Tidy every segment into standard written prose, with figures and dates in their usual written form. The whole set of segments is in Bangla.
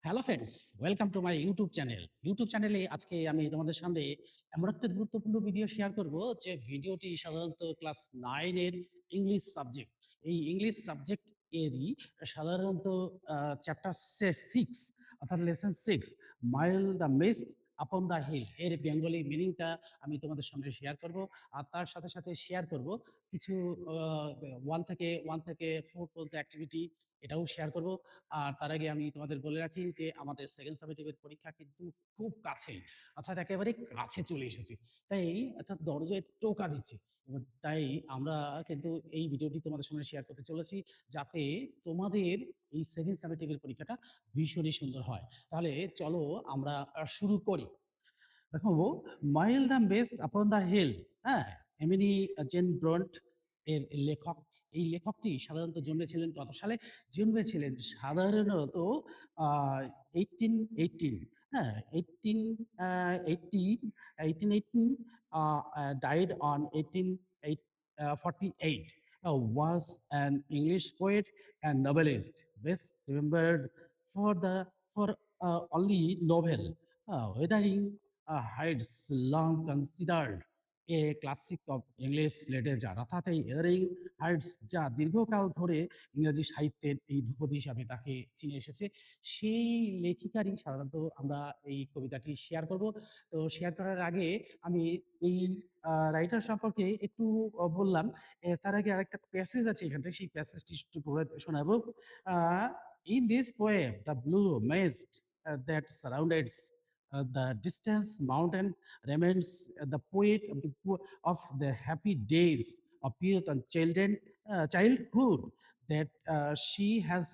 Hello friends, welcome to my YouTube channel. YouTube চ্যানেলে আজকে আমি তোমাদের সামনে এমন একটা গুরুত্বপূর্ণ ভিডিও শেয়ার করব যে ভিডিওটি সাধারণত ক্লাস 9 এর ইংলিশ সাবজেক্ট। এই ইংলিশ সাবজেক্ট এরই সাধারণত চ্যাপ্টার 6 অর্থাৎ lesson 6 mild the mist upon the hill এর বেঙ্গলি মিনিংটা আমি তোমাদের সামনে শেয়ার করব। আর তার সাথে সাথে শেয়ার করব কিছু 1 থেকে 4 পর্যন্ত অ্যাক্টিভিটি, এটাও শেয়ার করব। আর তার আগে আমি তোমাদের বলে রাখি যে আমাদের সেকেন্ড সামেটিভের পরীক্ষা কিন্তু খুব কাছেই, অর্থাৎ একেবারে কাছে চলে এসেছে। তাই অর্থাৎ দরজায় টোকা দিচ্ছে। তাই আমরা কিন্তু এই ভিডিওটি তোমাদের সামনে শেয়ার করতে চলেছি যাতে তোমাদের এই সেকেন্ড সামেটিভের পরীক্ষাটা ভীষণই সুন্দর হয়। তাহলে চলো আমরা শুরু করি। দেখো, mild the best upon the hill, হ্যাঁ, এমিলি জেন ব্রন্ট এর লেখক। এই লেখকটি সাধারণত জন্মেছিলেন কত সালে? জন্মেছিলেন সাধারণত 1818, হ্যাঁ, 1818, died on 1848, was an English poet and novelist, best remembered for only novel Wuthering Heights, long considered a classic of English literature, অর্থাৎ এই এদারিং হাইটস যা দীর্ঘকাল ধরে ইংরেজি সাহিত্যের এই ধ্রুপদী হিসাবে তাকে চিনে এসেছে, সেই লেখিকারই সাধারণত আমরা এই কবিতাটি শেয়ার করব। তো শেয়ার করার আগে আমি এই রাইটার সম্পর্কে একটু বললাম। তার আগে আরেকটা প্যাসেজ আছে এখান থেকে, সেই প্যাসেজটি একটু পড়ে শোনাবো। In this poem the blue messed that surrounds the distant mountain remains the poet of the happy days of youth and childhood that she has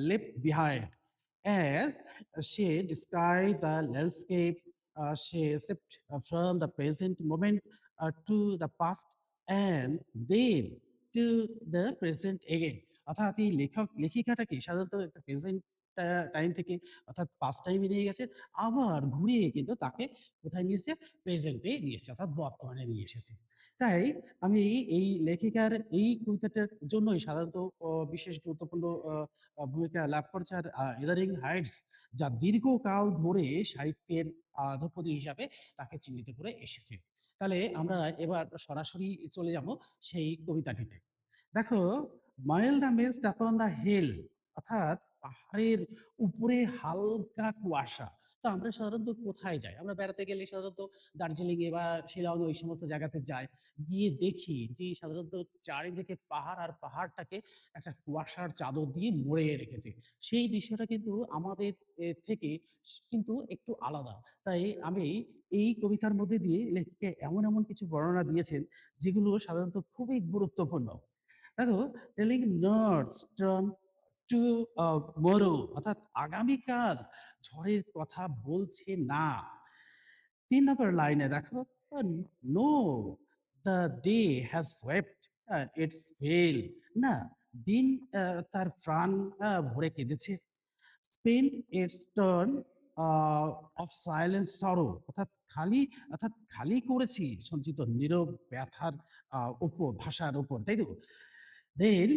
left behind. As she described the landscape, she shift from the present moment to the past and then to the present again. অর্থাৎ এই লেখিকাটাকে সাধারণত প্রেজেন্ট টাইম থেকে অর্থাৎ পাস্ট টাইমে নিয়ে গেছে, আবার ঘুরিয়ে কিন্তু তাকে কোথায় নিয়ে এসেছে? প্রেজেন্টে নিয়ে এসেছে, অর্থাৎ বর্তমানে নিয়ে এসেছে। তাই আমি এই লেখিকার এই কবিতাটার জন্যই সাধারণত বিশেষ গুরুত্বপূর্ণ ভূমিকা লাভ করেছে। আর এদারিং হাইটস যা দীর্ঘকাল ধরে সাহিত্যের ধ্রুপদী হিসাবে তাকে চিহ্নিত করে এসেছে। তাহলে আমরা এবার সরাসরি চলে যাব সেই কবিতাটিতে। দেখো, mild the mist upon the hill, অর্থাৎ পাহাড়ের উপরে হালকা কুয়াশা। তো আমরা সাধারণত কোথায় যাই? আমরা বেড়াতে গেলে সাধারণত দার্জিলিং এ বা শিলং ওই সমস্ত জায়গাতে যাই। গিয়ে দেখি যে সাধারণত চারিদিকে পাহাড়, আর পাহাড়টাকে একটা কুয়াশার চাদর দিয়ে মুড়িয়ে রেখেছে। সেই দৃশ্যটা কিন্তু আমাদের থেকে কিন্তু একটু আলাদা। তাই আমি এই কবিতার মধ্যে দিয়ে লেখিকা এমন কিছু বর্ণনা দিয়েছেন যেগুলো সাধারণত খুবই গুরুত্বপূর্ণ। দেখো, টেলিং নটস টার্ন টু মরো, অর্থাৎ আগামীকাল ঝড়ের কথা বলছে না। ৩ নম্বর লাইনে দেখো, no the day has swept its veil, না, দিন তার প্রাণ ভরে কেঁদেছে। Spend its turn of silence sorrow, অর্থাৎ খালি করেছি সঞ্চিত নীরব ব্যথার উপর, ভাষার উপর, তাই তো? Then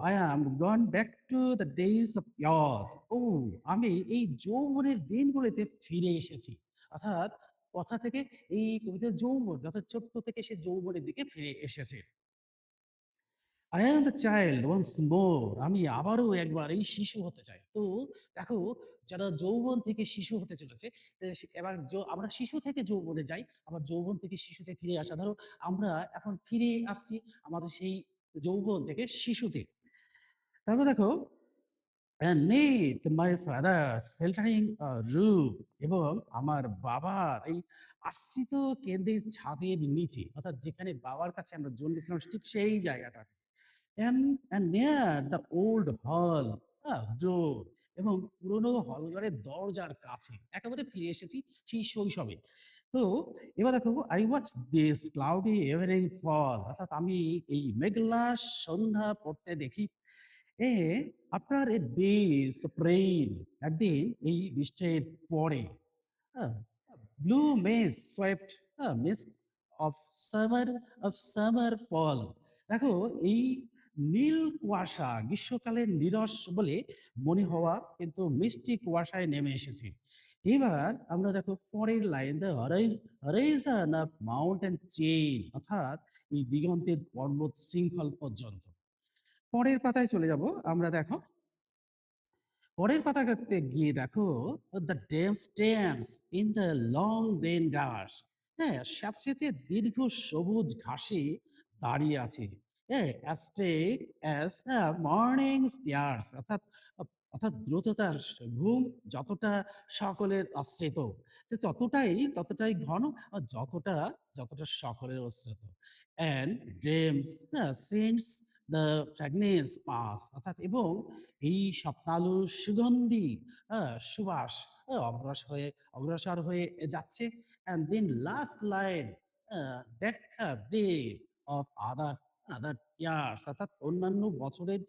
I am gone back to the days of youth, আমি এই যৌবনের দিনগুলিতে ফিরে এসেছি। অর্থাৎ কথা থেকে এই কবিতার যৌবন, অর্থাৎ ছোট্ট থেকে সে যৌবনের দিকে ফিরে এসেছে। I am the child once more, আমি আবারও একবার এই শিশু হতে চাই। তো দেখো, যারা যৌবন থেকে শিশু হতে চলেছে, এবার আমরা শিশু থেকে যৌবনে যাই, আবার যৌবন থেকে শিশুতে ফিরে আসা। ধরো আমরা এখন ফিরে আসছি আমাদের সেই যৌবন থেকে শিশুতে। তারপর দেখো, net my father sheltering room, এবং আমার বাবার এই আশ্রিত কেন্দ্রের ছাদের নিচে, অর্থাৎ যেখানে বাবার কাছে আমরা জন্মেছিলাম ঠিক সেই জায়গাটা। and near the old hall door, এবং পুরনো হলঘরের দরজার কাছে একেবারে ফিরে এসেছি সেই শৈশবে। তো এবার দেখো, I watch this cloudy evening fall, অর্থাৎ আমি এই মেঘলা সন্ধ্যা পড়তে দেখি। A after a days of rain, একদিন এই বৃষ্টির পরে, blue mess swept mist of summer fall. দেখো, এই নীল কুয়াশা গ্রীষ্মকালের নিরস বলে মনে হওয়া কিন্তু মিষ্টি কুয়াশায় নেমে এসেছে। এবার আমরা দেখো পরের line, the Horizon of mountain chain, অর্থাৎ এই দিগন্তের পর্বত শৃঙ্খল পর্যন্ত। পরের পাতায় চলে যাব আমরা, দেখো পরের পাতাতে গিয়ে দেখো, the damp stands in the long green grass. হ্যাঁ, স্যাঁতসেঁতে দীর্ঘ সবুজ ঘাসে দাঁড়িয়ে আছে। হ্যাঁ, অ্যাস্টেক অ্যাজ মর্নিং স্টার্স, অর্থাৎ অর্থাৎ দ্রুততার ঘুম যতটা সকলের আশ্রিত, ততটাই ঘন, আর যতটা সকলের আশ্রিত। And dreams since the fragrance pass, অর্থাৎ এবং এই স্বপ্নালুর সুগন্ধি সুবাস অগ্রসর হয়ে যাচ্ছে। And then last line, that day of other years, অর্থাৎ অন্যান্য বছরের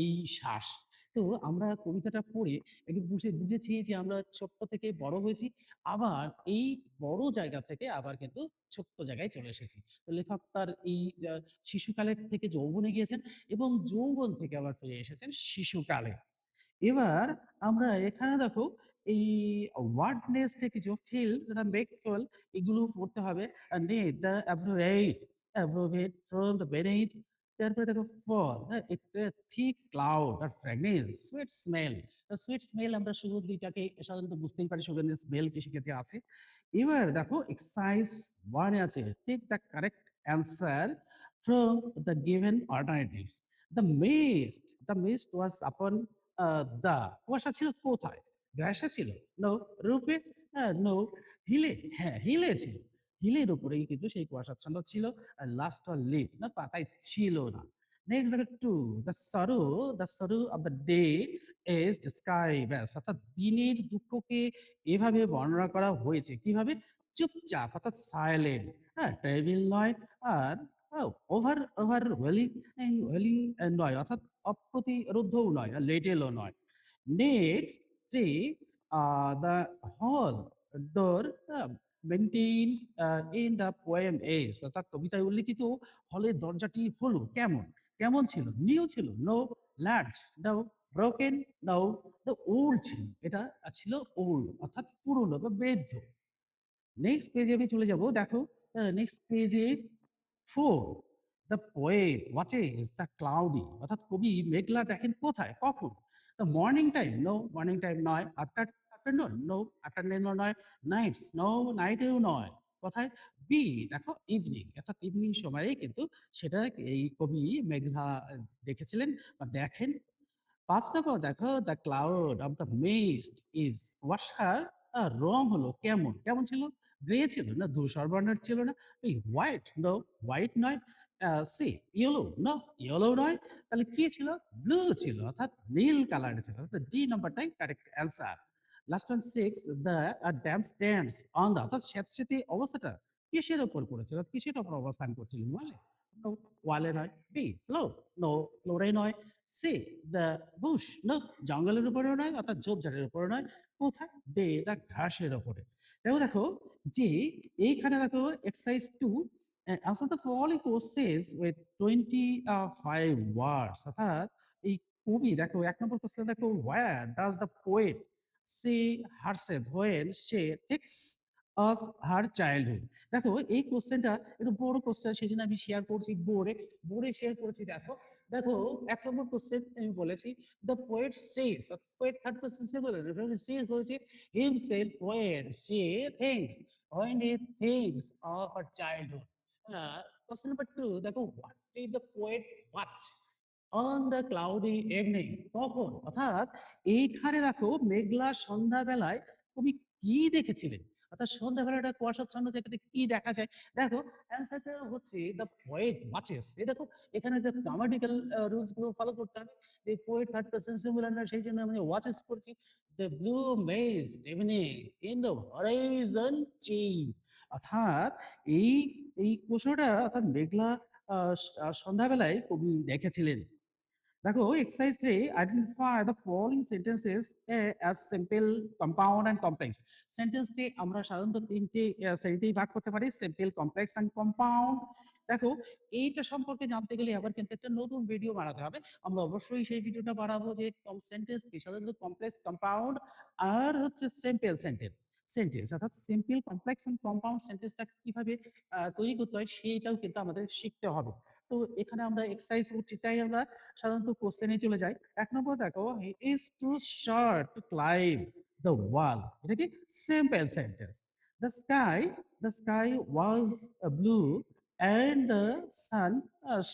এই শ্বাস। তো আমরা কবিতাটা পড়ে একটু বুঝেছি যে আমরা ছোট্ট থেকে বড় হয়েছি, আবার এই বড় জায়গা থেকে আবার কিন্তু ছোট্ট জায়গায় চলে এসেছি। তো লেখক তার এই শিশুকালের থেকে যৌবনে গিয়েছেন এবং যৌবন থেকে আবার ফিরে এসেছেন শিশুকালে। এবার আমরা এখানে দেখো এই ওয়ার্ড নেস্টে কিছু ফিল দ্য মেকফুল এগুলো পড়তে হবে। Need the abbreviate from the beneath. তারপরে দেখো ফল থিক ক্লাউড আর fragrance sweet smell. Sweet smell আমরা সুগন্ধিটাকে সাধারণত বুঝতেই পারি, সুগন্ধির স্মেল কৃষি ক্ষেত্রে আছে। এবার দেখো এক্সারসাইজ ওয়ানে আছে, take the correct answer from the given alternatives. The mist was upon the, কুয়াশা ছিল কোথায়? গ্রাসে ছিল? নো। রূপে? নো। হিলে? হ্যাঁ, হিলে ছিল। হিলের উপরেই কিন্তু সেই কুয়াশাচ্ছন্ন ছিল। আর লাস্ট ওয়ান লিভ, না পাতায় ছিল না। নেক্সট দেখো two, the sorrow of the day is describe as, অর্থাৎ দিনের দুঃখকে এভাবে বর্ণনা করা হয়েছে কিভাবে? চুপচাপ, অর্থাৎ সাইলেন্ট। হ্যাঁ, টেবিল নয়, আর ওভার ওয়েলিং নয়, অর্থাৎ অপ্রতিরোধ্যও নয়, আর লেটেলও নয়। Next three, the hall door maintain in the poem as, অর্থাৎ কবিতায় উল্লিখিত হলের দরজাটি হলো কেমন? কেমন ছিল? নিউ ছিল? No. Large? No. Broken? No. The old ছিল, এটা ছিল ওল্ড, অর্থাৎ পুরনো বা বৃদ্ধ। নেক্সট পেজে আমি চলে যাব, দেখো নেক্সট পেজে 4, the poet watches the cloudy, অর্থাৎ কবি মেঘলা দেখেন কোথায়, কখন? The morning time? No, morning time নয়। আফটারনুন? নো, আফটারনুনও নয়। নাইটস? নো, নাইটেও নয়। কোথায়? বি, দেখো ইভিনিং, অর্থাৎ ইভিনিং সময়ে কিন্তু সেটা এই কবি মেঘলা দেখেছিলেন বা দেখেন। ৫ নম্বর দেখো, the cloud of the mist is, কুয়াশার রং হলো কেমন? কেমন ছিল? গ্রে ছিল? না ধূসর বর্ণের ছিল না। এই হোয়াইট? নো, হোয়াইট নয়। See, yellow? না, ইয়েলো নয়। তাহলে কি ছিল? ব্লু ছিল, অর্থাৎ নীল কালারের ছিল। অর্থাৎ ডি নাম্বারটাই correct answer. Last one 6, the damp stands on the, অর্থাৎ স্যাঁতসেঁতে অবস্থাটা কিসের উপর পড়েছিল? কিসের উপর অবস্থান করছিল? ওয়ালে? নো, ওয়ালে নয়। B, floor? নো, ফ্লোরে নয়। See, the bush? না, জঙ্গলের উপরেও নয়, অর্থাৎ ঝোপঝাড়ের উপরে নয়। কোথায়? ডে, দ্য ঘাসের উপরে। দেখো দেখো যে এইখানে দেখো exercise 2, answer the following questions with 25 words, অর্থাৎ এই কবি দেখো 1 নম্বর কোশ্চেন দেখো, where does the poet see herself when say thinks of her childhood. দেখো এই কোশ্চেনটা একটু বড় কোশ্চেন, সেই জন্য আমি শেয়ার করছি বোর্ডে শেয়ার করেছি। দেখো দেখো 1 নম্বর কোশ্চেন আমি বলেছি, the poet says, poet third person singular, says হচ্ছে himself when say thinks, when he thinks of her childhood. Question number 2, দেখো what did the poet watch on the cloudy evening? কখন? অর্থাৎ এইখানে দেখো মেঘলা সন্ধ্যাবেলায় কবি কি দেখেছিলেন? অর্থাৎ সন্ধ্যাবেলাটা কুয়াশাচ্ছন্ন জায়গাতে কি দেখা যায়? দেখো অ্যান্সারটা হচ্ছে দ্য পোয়েট ওয়াচেস। এই দেখো এখানে একটা গ্রামাটিক্যাল রুলস গুলো ফলো করতে হবে। যে পোয়েট থার্ড পারসন সিঙ্গুলার না, সেই জন্য আমি ওয়াচেস করছি। The blue maize evening in the Horizon chain, অর্থাৎ এই এই প্রশ্নটা অর্থাৎ মেঘলা সন্ধ্যাবেলায় কবি দেখেছিলেন। দেখো exercise 3, identify the following sentences as simple, compound and complex. সেন্টেন্সটি আমরা সাধারণত তিনটি শ্রেণীতেই ভাগ করতে পারি, সিম্পল, কমপ্লেক্স এন্ড কম্পাউন্ড। দেখো এইটা সম্পর্কে জানতে গেলে আবার কিন্তু একটা নতুন ভিডিও বানাতে হবে। আমরা অবশ্যই সেই ভিডিওটা বানাবো যে সেন্টেন্স কি সাধারণত কমপ্লেক্স, কম্পাউন্ড আর হচ্ছে সিম্পল সেন্টেন্স অর্থাৎ সিম্পল, কমপ্লেক্স এন্ড কম্পাউন্ড সেন্টেন্সটা কিভাবে তৈরি করতে হয় সেইটাও কিন্তু আমাদের শিখতে হবে। তো এখানে আমরা এক্সারসাইজ করছি, তাই আমরা সাধারণত কোশ্চেনে চলে যাই। ১ নম্বর দেখো, he is too short to climb the wall. এটা কি simple sentence. The sky the sky was blue and the sun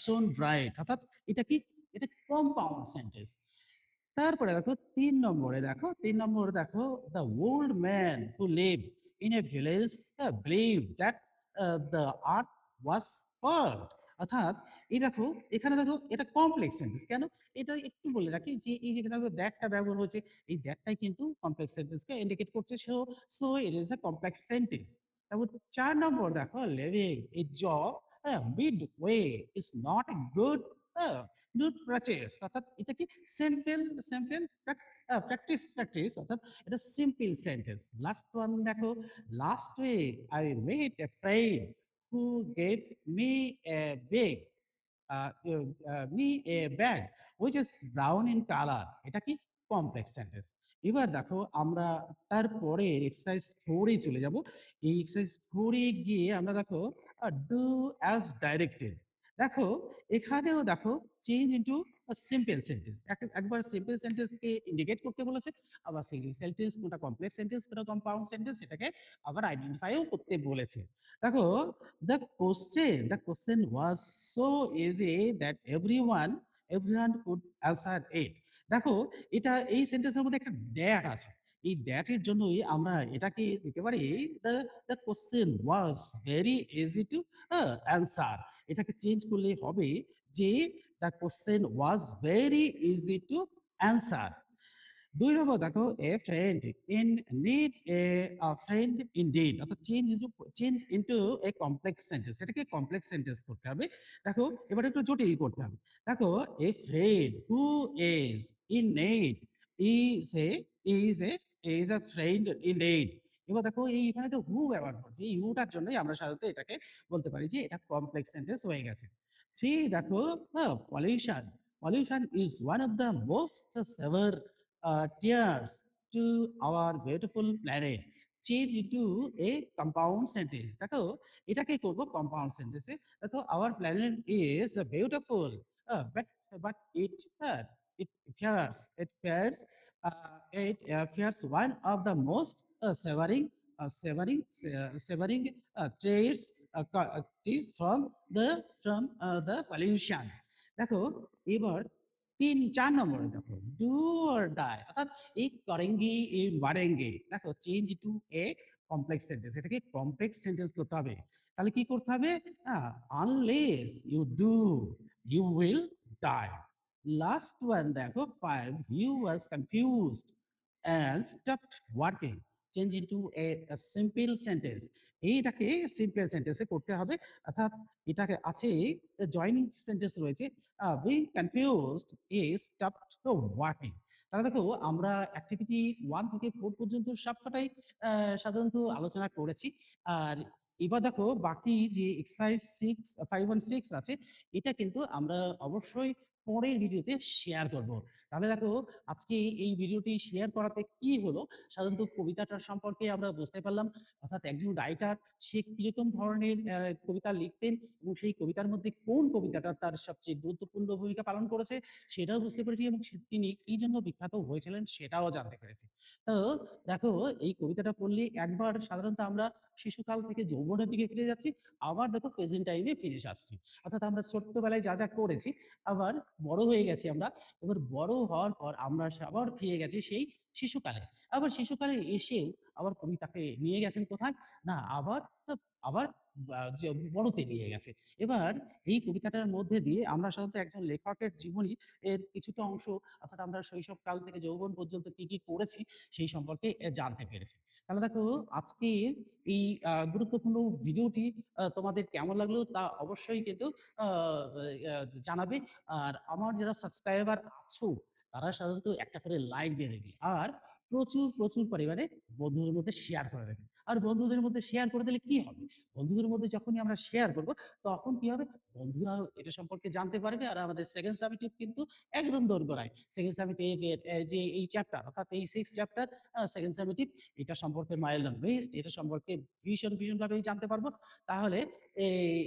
shone bright. অর্থাৎ এটা কি, এটা কম্পাউন্ড সেন্টেন্স। তারপরে দেখো ৩ নম্বরে দেখো, ৩ নম্বরে দেখো, "the old man who lived in a village believed that the earth was flat." অর্থাৎ এই দেখো, এখানে দেখো এটা কমপ্লেক্স সেন্টেন্স। কেন? এটা একটু বলে রাখি যে এই যে এখানে দ্যাটটা ব্যবহার হয়েছে, এই দ্যাটটাই কিন্তু কমপ্লেক্স সেন্টেন্সকে ইন্ডিকেট করছে। So it is a complex sentence. তারপর ৪ নম্বর দেখো, "living a job midway is not a good practice." অর্থাৎ এটা কি সিম্পল সিম্পল প্র্যাকটিস অর্থাৎ এটা সিম্পল সেন্টেন্স। লাস্ট ওয়ান দেখো, last week I met a friend who gave me a big me a bag which is brown in colour. এটা কি কমপ্লেক্স সেন্টেন্স। এবার দেখো আমরা তারপরে এক্সারসাইজ 4 এ চলে যাব। এই এক্সারসাইজ 4 এ গিয়ে আমরা দেখো ডু অ্যাজ ডাইরেক্টেড। দেখো এখানেও দেখো চেঞ্জ ইনটু সিম্পল সেন্টেন্স। একবার সিম্পল সেন্টেন্সকে ইন্ডিকেট করতে বলেছে, আবার সিঙ্গল সেন্টেন্স কোনটা কমপ্লেক্স সেন্টেন্স কোনটা কম্পাউন্ড সেন্টেন্স সেটাকে আবার আইডেন্টিফাইও করতে বলেছে। দেখো the question was so easy that everyone could answer it। দেখো এটা এই সেন্টেন্সের মধ্যে একটা দ্যাট আছে। এই দ্যাট এর জন্যই আমরা এটাকে দিতে পারি the the question was very easy to answer। এটাকে চেঞ্জ করলে হবে যে the question was very easy to answer। ২ নম্বর দেখো, a friend in need a friend indeed. অর্থাৎ change into a complex sentence. এটাকে কমপ্লেক্স সেন্টেন্স করতে হবে। দেখো এবার একটু জটিল করতে হবে। দেখো এ friend who is in need is a is a is a friend indeed. এবার দেখো এই এখানে একটা হু ব্যবহার করছি। এই হুটার জন্যই আমরা সাধারণত এটাকে বলতে পারি যে এটা কমপ্লেক্স সেন্টেন্স হয়ে গেছে। 3 দেখো, pollution. Pollution is one of the most severe tears to our beautiful planet। Change into a compound sentence। দেখো এটাকে করব কম্পাউন্ড সেন্টেন্সে। দেখো our planet is beautiful, but it fears one of the most severing traits is from the pollution। দেখো এবার ৪ নম্বরে দেখো, ডু অর ডাই। অর্থাৎ এই করেঙ্গি, এই মারেঙ্গে। দেখো change into a complex sentence. এটাকে কমপ্লেক্স সেন্টেন্স করতে হবে। তাহলে কি করতে হবে? Unless you do you will die. Last one দেখো ৫, he was confused and stopped working. Change into a simple sentence. এইটাকে সিম্পল সেন্টেন্সে করতে হবে। অর্থাৎ এটাকে আছে জয়েনিং সেন্টেন্স রয়েছে, being confused is stopped working। তাহলে দেখো আমরা অ্যাক্টিভিটি 1 থেকে 4 পর্যন্ত সবকটাই সাধারণত আলোচনা করেছি। আর এবার দেখো বাকি যে এক্সারসাইজ 5 and 6 আছে, এটা কিন্তু আমরা অবশ্যই পরের ভিডিওতে শেয়ার করব। তাহলে দেখো আজকে এই ভিডিওটি শেয়ার করাতে কি হলো, সাধারণত কবিতাটার সম্পর্কে আমরা বুঝতে পারলাম। অর্থাৎ একজন রাইটার সে কিরকম ধরনের কবিতা লিখতেন এবং সেই কবিতার মধ্যে কোন কবিতাটা তার সবচেয়ে গুরুত্বপূর্ণ ভূমিকা পালন করেছে সেটাও বুঝতে পেরেছি, এবং তিনি কি জন্য বিখ্যাত হয়েছিলেন সেটাও জানতে পেরেছি। তো দেখো এই কবিতাটা পড়লে একবার সাধারণত আমরা শিশুকাল থেকে যৌবনের দিকে ফিরে যাচ্ছি, আবার দেখো প্রেজেন্ট টাইমে ফিরে আসছি। অর্থাৎ আমরা ছোট্টবেলায় যা করেছি, আবার বড় হয়ে গেছি আমরা। এবার বড় হওয়ার পর আমরা আবার ফিরে গেছি সেই শিশুকালে। আবার শিশুকালে এসেও আবার কবি তাকে নিয়ে গেছেন কোথায়? না, আবার যে বড়তে নিয়ে গেছে। এবার এই কবিতাটার মধ্যে দিয়ে আমরা সাধারণত একজন লেখকের জীবনী এর কিছুটা অংশ, অর্থাৎ আমরা শৈশবকাল থেকে যৌবন পর্যন্ত কি করেছি সেই সম্পর্কে জানতে পেরেছি। তাহলে দেখো আজকের এই গুরুত্বপূর্ণ ভিডিওটি তোমাদের কেমন লাগলো তা অবশ্যই কিন্তু আ আ জানাবে। আর আমার যারা সাবস্ক্রাইবার আছো তারা সাধারণত একটা করে লাইক দিয়ে দেবে। আর প্রচুর পরিমাণে বন্ধুদের মধ্যে শেয়ার করে দেবে। আর বন্ধুদের মধ্যে শেয়ার করে দিলে কি হবে? বন্ধুদের মধ্যে যখনই আমরা শেয়ার করব, তখন কি হবে? বন্ধুরাও এটা সম্পর্কে জানতে পারবে আর আমাদের সেকেন্ড সাবজেক্টিভ কিন্তু একদম দোরগোড়ায়। সেকেন্ড সাবজেক্টিভ যে এই চ্যাপ্টার অর্থাৎ এই 6 চ্যাপ্টার সেকেন্ড সাবজেক্টিভ এটা সম্পর্কে মাইল্ড দ্য বেস্ট এটা সম্পর্কে ভীষণভাবেই জানতে পারবো। তাহলে এই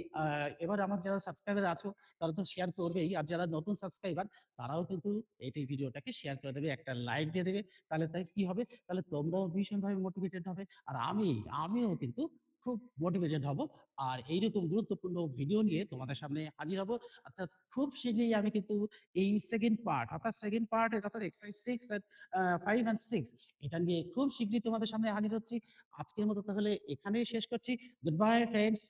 এবার আমার যারা সাবস্ক্রাইবার আছো তারা তো শেয়ার করবেই। আর যারা নতুন সাবস্ক্রাইবার তারাও কিন্তু ভিডিওটাকে শেয়ার করে দেবে, একটা লাইক দিয়ে দেবে। তাহলে তাই কি হবে? তাহলে তোমরাও ভীষণভাবে মোটিভেটেড হবে। আর আমিও কিন্তু খুব মোটিভেটেড হব। আর এইরকম গুরুত্বপূর্ণ ভিডিও নিয়ে তোমাদের সামনে হাজির হব। অর্থাৎ খুব শীঘ্রই আমি কিন্তু এই সেকেন্ড পার্ট অর্থাৎ সেকেন্ড পার্ট অর্থাৎ এক্সারসাইজ 6 এন্ড 5 অ্যান্ড 6 এটা নিয়ে খুব শীঘ্রই তোমাদের সামনে হাজির হচ্ছি। আজকের মতো তাহলে এখানেই শেষ করছি। Good bye friends.